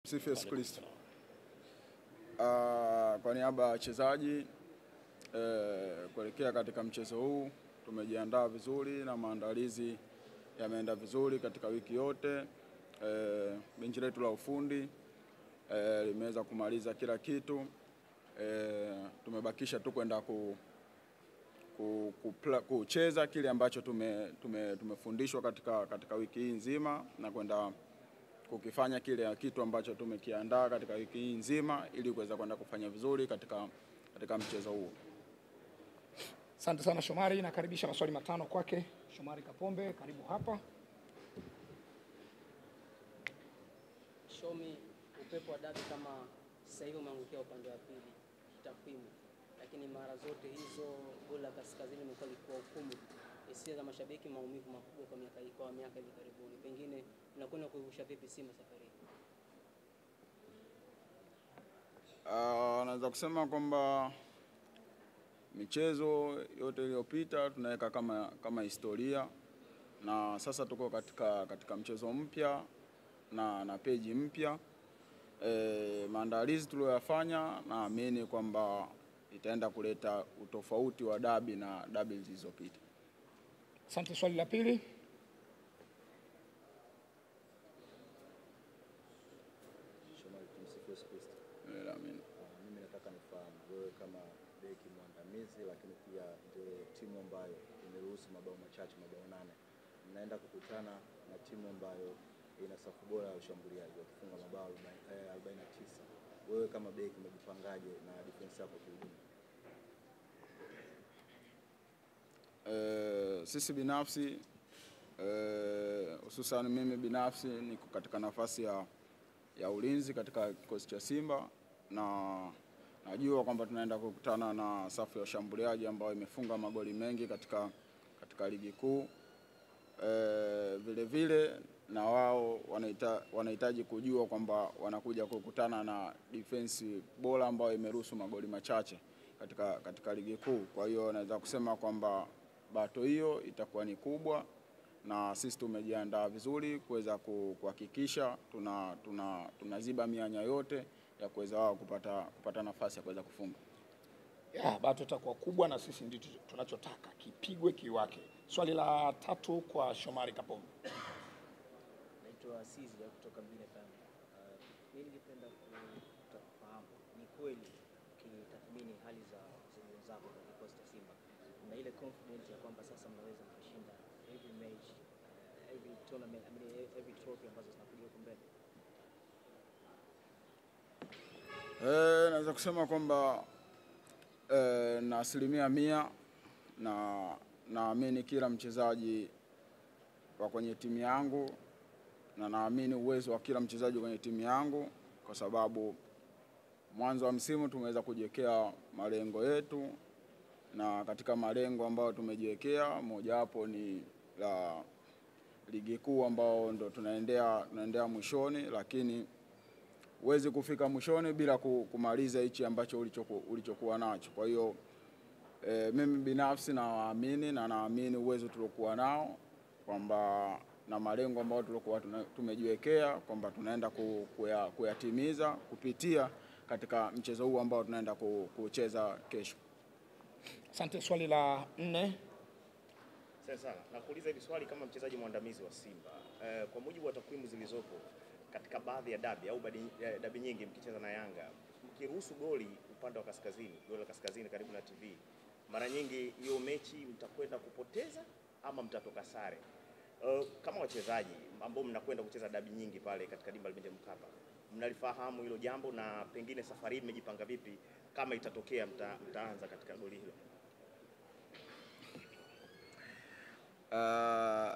Sifa Yesu Kristo. Kwa niaba ya wachezaji kuelekea katika mchezo huu, tumejiandaa vizuri na maandalizi yameenda vizuri katika wiki yote. Benchi letu la ufundi limeweza kumaliza kila kitu. Tumebakisha tu kwenda kucheza kile ambacho tumefundishwa katika wiki hii nzima na kwenda kukifanya kile kitu ambacho tumekiandaa katika wiki hii nzima ili kuweza kwenda kufanya vizuri katika mchezo huu. Asante sana Shomari, nakaribisha maswali matano kwake. Shomari Kapombe, karibu hapa. Shomi, upepo wa dabi kama sasa hivi umeangukia upande wa pili kitakwimu, lakini mara zote hizo goli la Kaskazini limekuwa likiwa hukumu hisia za mashabiki, maumivu makubwa kwa miaka hivi karibuni. Pengine unakwenda kuivusha vipi Simba safari hii? Naweza kusema kwamba michezo yote iliyopita tunaweka kama historia, na sasa tuko katika mchezo mpya na peji mpya. Maandalizi tuliyofanya naamini kwamba itaenda kuleta utofauti wa dabi na dabi zilizopita. Asante. Swali la pili. Mimi nataka nifahamu wewe kama beki mwandamizi, lakini pia ndio timu ambayo imeruhusu mabao machache, mabao 8. Mnaenda kukutana na timu ambayo ina safu bora ya ushambuliaji wakifunga mabao 49. Wewe kama beki umejipangaje na defense yako kwa ujumla? Sisi binafsi hususan mimi binafsi niko katika nafasi ya ulinzi katika kikosi cha Simba, na najua kwamba tunaenda kukutana na safu ya ushambuliaji ambayo imefunga magoli mengi katika ligi kuu. Vile vile na wao wanahitaji kujua kwamba wanakuja kukutana na defense bora ambayo imeruhusu magoli machache katika ligi kuu. Kwa hiyo naweza kusema kwamba bato hiyo itakuwa ni kubwa, na sisi tumejiandaa vizuri kuweza kuhakikisha tunaziba mianya yote ya kuweza wao kupata nafasi ya kuweza kufunga. Bato itakuwa kubwa na sisi ndicho tunachotaka kipigwe kiwake. Swali la tatu kwa Shomari Kapombe. Naitwa Azizi kutoka Mbile Kama. Mimi ningependa kufahamu ni kweli ukitathmini hali za wachezaji zako kwa kikosi cha Simba na ile confidence ya kwamba sasa mnaweza kushinda every match, every tournament, every trophy ambazo zinakuja huko mbele? Naweza kusema kwamba na 100% na naamini kila mchezaji wa kwenye timu yangu, na naamini uwezo wa kila mchezaji kwenye timu yangu, kwa sababu mwanzo wa msimu tumeweza kujiwekea malengo yetu, na katika malengo ambayo tumejiwekea moja hapo ni la ligi kuu ambao ndo tunaendea mwishoni, lakini huwezi kufika mwishoni bila kumaliza hichi ambacho ulichokuwa nacho. Kwa hiyo mimi binafsi naamini uwezo tuliokuwa nao kwamba na malengo ambayo tulikuwa tumejiwekea kwamba tunaenda kuyatimiza kupitia katika mchezo huu ambao tunaenda kucheza kesho. Asante. Swali la 4. Sasa nakuuliza hili swali kama mchezaji mwandamizi wa Simba. Kwa mujibu wa takwimu zilizopo katika baadhi ya dabi au dabi nyingi mkicheza na Yanga, mkiruhusu goli upande wa kaskazini, goli la kaskazini karibu na TV, mara nyingi hiyo mechi mtakwenda kupoteza ama mtatoka sare. Kama wachezaji ambao mnakwenda kucheza dabi nyingi pale katika dimba la Benjamin Mkapa, mnalifahamu hilo jambo, na pengine safari hii mmejipanga vipi kama itatokea mtaanza katika goli hilo?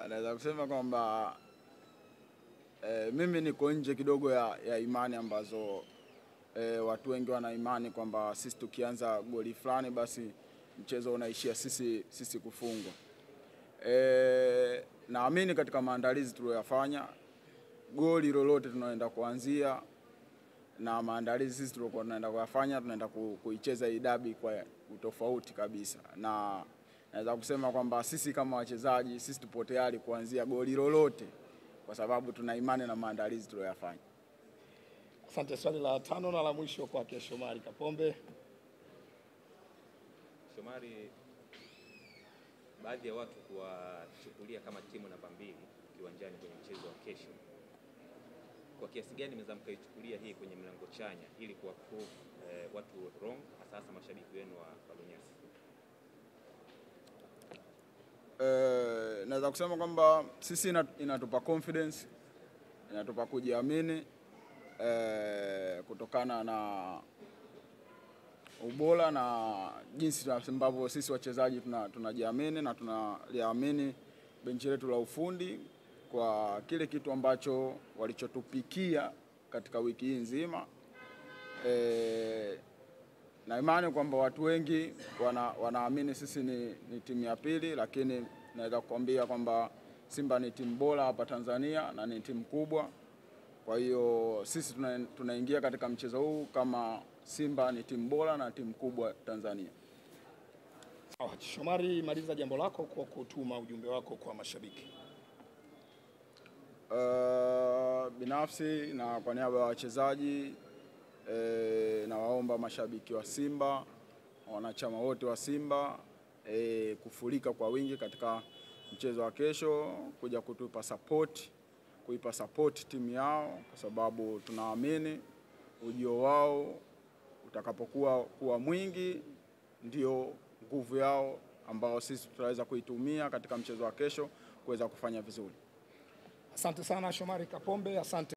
Naweza kusema kwamba mimi niko nje kidogo ya imani ambazo watu wengi wana imani kwamba sisi tukianza goli fulani basi mchezo unaishia sisi kufungwa. Naamini katika maandalizi tuliyofanya, goli lolote tunaenda kuanzia na maandalizi sisi tulikuwa tunaenda kuyafanya, tunaenda kuicheza hii dabi kwa utofauti kabisa, na naweza kusema kwamba sisi kama wachezaji sisi tupo tayari kuanzia goli lolote kwa sababu tuna imani na maandalizi tuliyofanya. Asante. Swali la 5 na la mwisho kwake Shomari Kapombe. Shomari, baadhi ya watu kuwachukulia kama timu namba 2 kiwanjani kwenye mchezo wa kesho. Kwa kiasi gani mnaweza mkaichukulia hii kwenye mlango chanya ili kuwa prove watu wrong, hasa mashabiki wenu wa Lunyasi? Naweza kusema kwamba sisi inatupa confidence, inatupa kujiamini kutokana na ubora na jinsi ambavyo sisi wachezaji tunajiamini na tunaliamini benchi letu la ufundi kwa kile kitu ambacho walichotupikia katika wiki hii nzima. Na imani kwamba watu wengi wanaamini sisi ni timu ya pili, lakini naweza kukwambia kwamba Simba ni timu bora hapa Tanzania na ni timu kubwa. Kwa hiyo sisi tunaingia katika mchezo huu kama Simba ni timu bora na timu kubwa Tanzania. Sawa, Shomari, maliza jambo lako kwa kutuma ujumbe wako kwa mashabiki. Binafsi na kwa niaba ya wachezaji na waomba mashabiki wa Simba, wanachama wote wa Simba kufurika kwa wingi katika mchezo wa kesho, kuja kuipa support timu yao kwa sababu tunaamini ujio wao utakapokuwa mwingi ndio nguvu yao ambao sisi tutaweza kuitumia katika mchezo wa kesho kuweza kufanya vizuri. Asante sana Shomari Kapombe, asante.